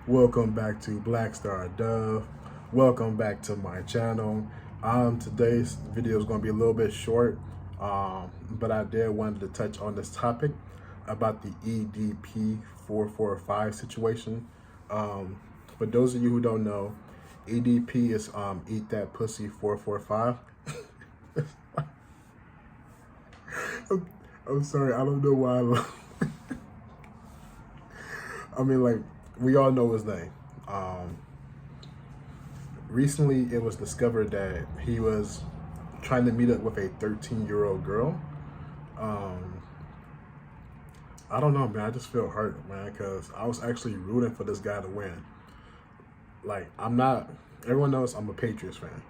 Welcome back to Black Star Dove. Welcome back to my channel. Today's video is going to be a little bit short, but I did wanted to touch on this topic about the EDP445 situation. For those of you who don't know, EDP is Eat That Pussy 445. I'm sorry, I don't know why I mean, like, we all know his name. Recently, it was discovered that he was trying to meet up with a 13-year-old girl. I don't know, man. I just feel hurt, man, because I was actually rooting for this guy to win. Like, everyone knows I'm a Patriots fan.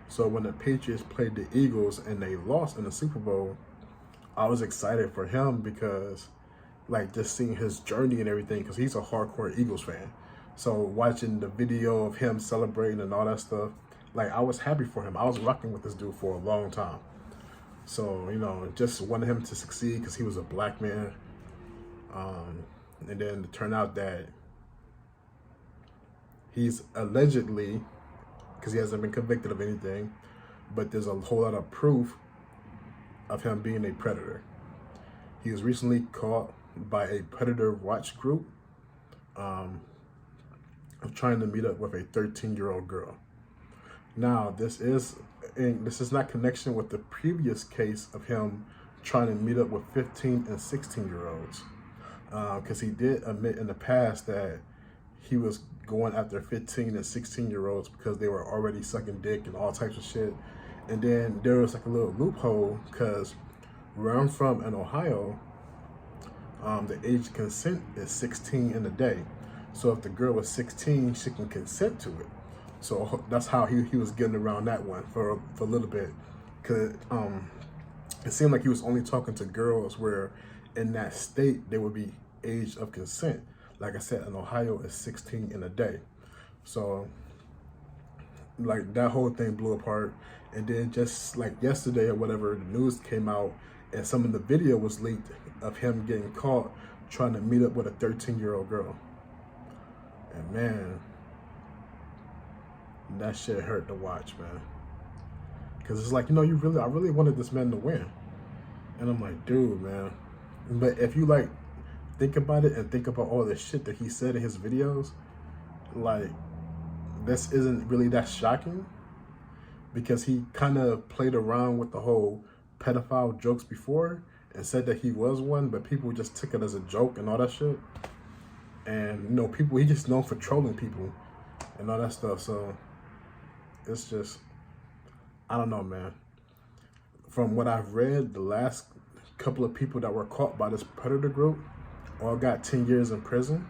So when the Patriots played the Eagles and they lost in the Super Bowl, I was excited for him because, like, just seeing his journey and everything, because he's a hardcore Eagles fan. So watching the video of him celebrating and all that stuff, like, I was happy for him. I was rocking with this dude for a long time. So, you know, just wanted him to succeed because he was a black man. And then it turned out that he's allegedly, because he hasn't been convicted of anything, but there's a whole lot of proof of him being a predator. He was recently caught by a predator watch group of trying to meet up with a 13-year-old girl. Now, this is not connection with the previous case of him trying to meet up with 15 and 16-year-olds, because he did admit in the past that he was going after 15 and 16-year-olds because they were already sucking dick and all types of shit. And then there was like a little loophole, because where I'm from in Ohio, the age of consent is 16 in a day. So if the girl was 16, she can consent to it. So that's how he was getting around that one for a little bit. Cause it seemed like he was only talking to girls where in that state they would be age of consent. Like I said, in Ohio is 16 in a day. So like that whole thing blew apart. And then just like yesterday or whatever, the news came out and some of the video was leaked of him getting caught trying to meet up with a 13-year-old girl. And man, that shit hurt to watch, man. Cause it's like, you know, I really wanted this man to win. And I'm like, dude, man. But if you like think about it and think about all the shit that he said in his videos, like, this isn't really that shocking, because he kind of played around with the whole pedophile jokes before and said that he was one, but people just took it as a joke and all that shit. And, you know, he just known for trolling people and all that stuff. So it's just, I don't know, man. From what I've read, the last couple of people that were caught by this predator group all got 10 years in prison.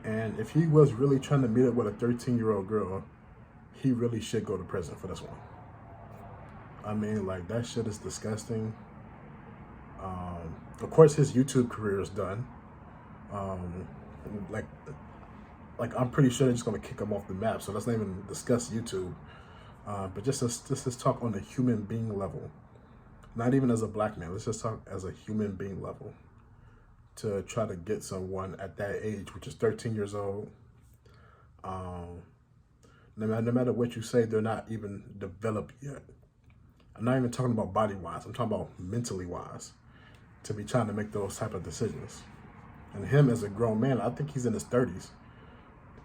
And if he was really trying to meet up with a 13-year-old girl, he really should go to prison for this one. I mean, like, that shit is disgusting. Of course, his YouTube career is done. Like I'm pretty sure they're just gonna kick him off the map. So let's not even discuss YouTube. But just let's talk on a human being level. Not even as a black man. Let's just talk as a human being level. To try to get someone at that age, which is 13 years old. No matter what you say, they're not even developed yet. I'm not even talking about body-wise. I'm talking about mentally-wise. To be trying to make those type of decisions. And him as a grown man, I think he's in his 30s.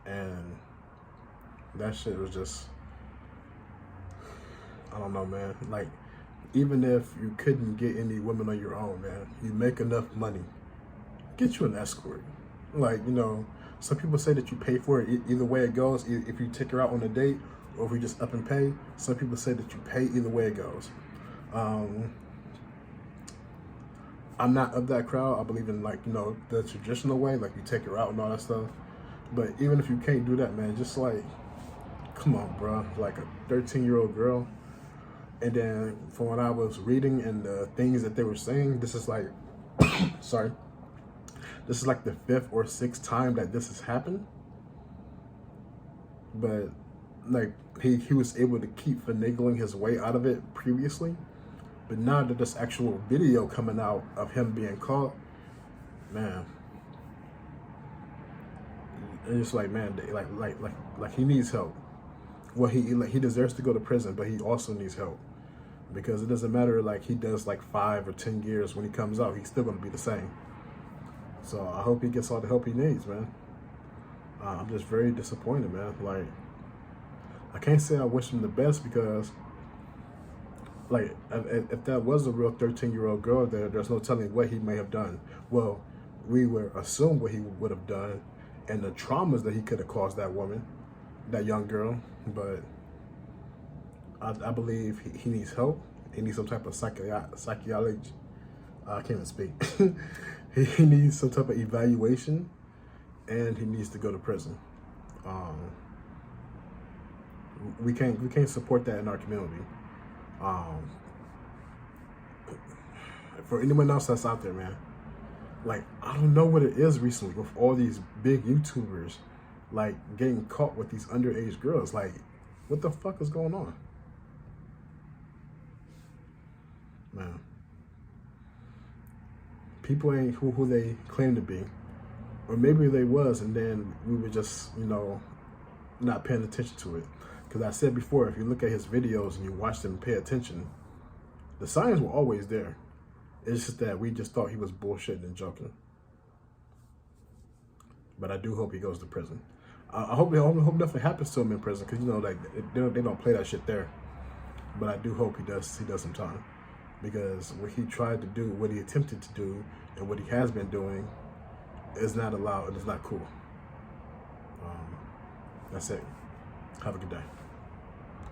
And that shit was just, I don't know, man. Like, even if you couldn't get any women on your own, man, you make enough money, get you an escort. Like, you know, some people say that you pay for it either way it goes, if you take her out on a date or if you just up and pay. Some people say that you pay either way it goes. I'm not of that crowd. I believe in, like, you know, the traditional way, like you take her out and all that stuff. But even if you can't do that, man, just like, come on, bro. Like a 13-year-old girl. And then from what I was reading and the things that they were saying, this is like, sorry. This is like the 5th or 6th time that this has happened. But like he was able to keep finagling his way out of it previously. But now that this actual video coming out of him being caught, man, And it's like, man, like he needs help. Well, he deserves to go to prison, but he also needs help, because it doesn't matter like he does like 5 or 10 years. When he comes out, he's still gonna be the same. So I hope he gets all the help he needs, man. I'm just very disappointed, man. Like, I can't say I wish him the best, because like if that was a real 13-year-old girl, there's no telling what he may have done. Well, we would assume what he would have done and the traumas that he could have caused that woman, that young girl. But I believe he needs help. He needs some type of psychology. I can't even speak. He needs some type of evaluation, and he needs to go to prison. We can't support that in our community. For anyone else that's out there, man, like, I don't know what it is recently with all these big YouTubers, like, getting caught with these underage girls. Like, what the fuck is going on, man? People ain't who they claim to be, or maybe they was, and then we were just, not paying attention to it. Because I said before, if you look at his videos and you watch them, pay attention, the signs were always there. It's just that we just thought he was bullshitting and joking. But I do hope he goes to prison. I hope nothing happens to him in prison, because like they don't play that shit there. But I do hope he does some time, because what he tried to do, what he attempted to do, and what he has been doing is not allowed, and it's not cool. That's it. Have a good day.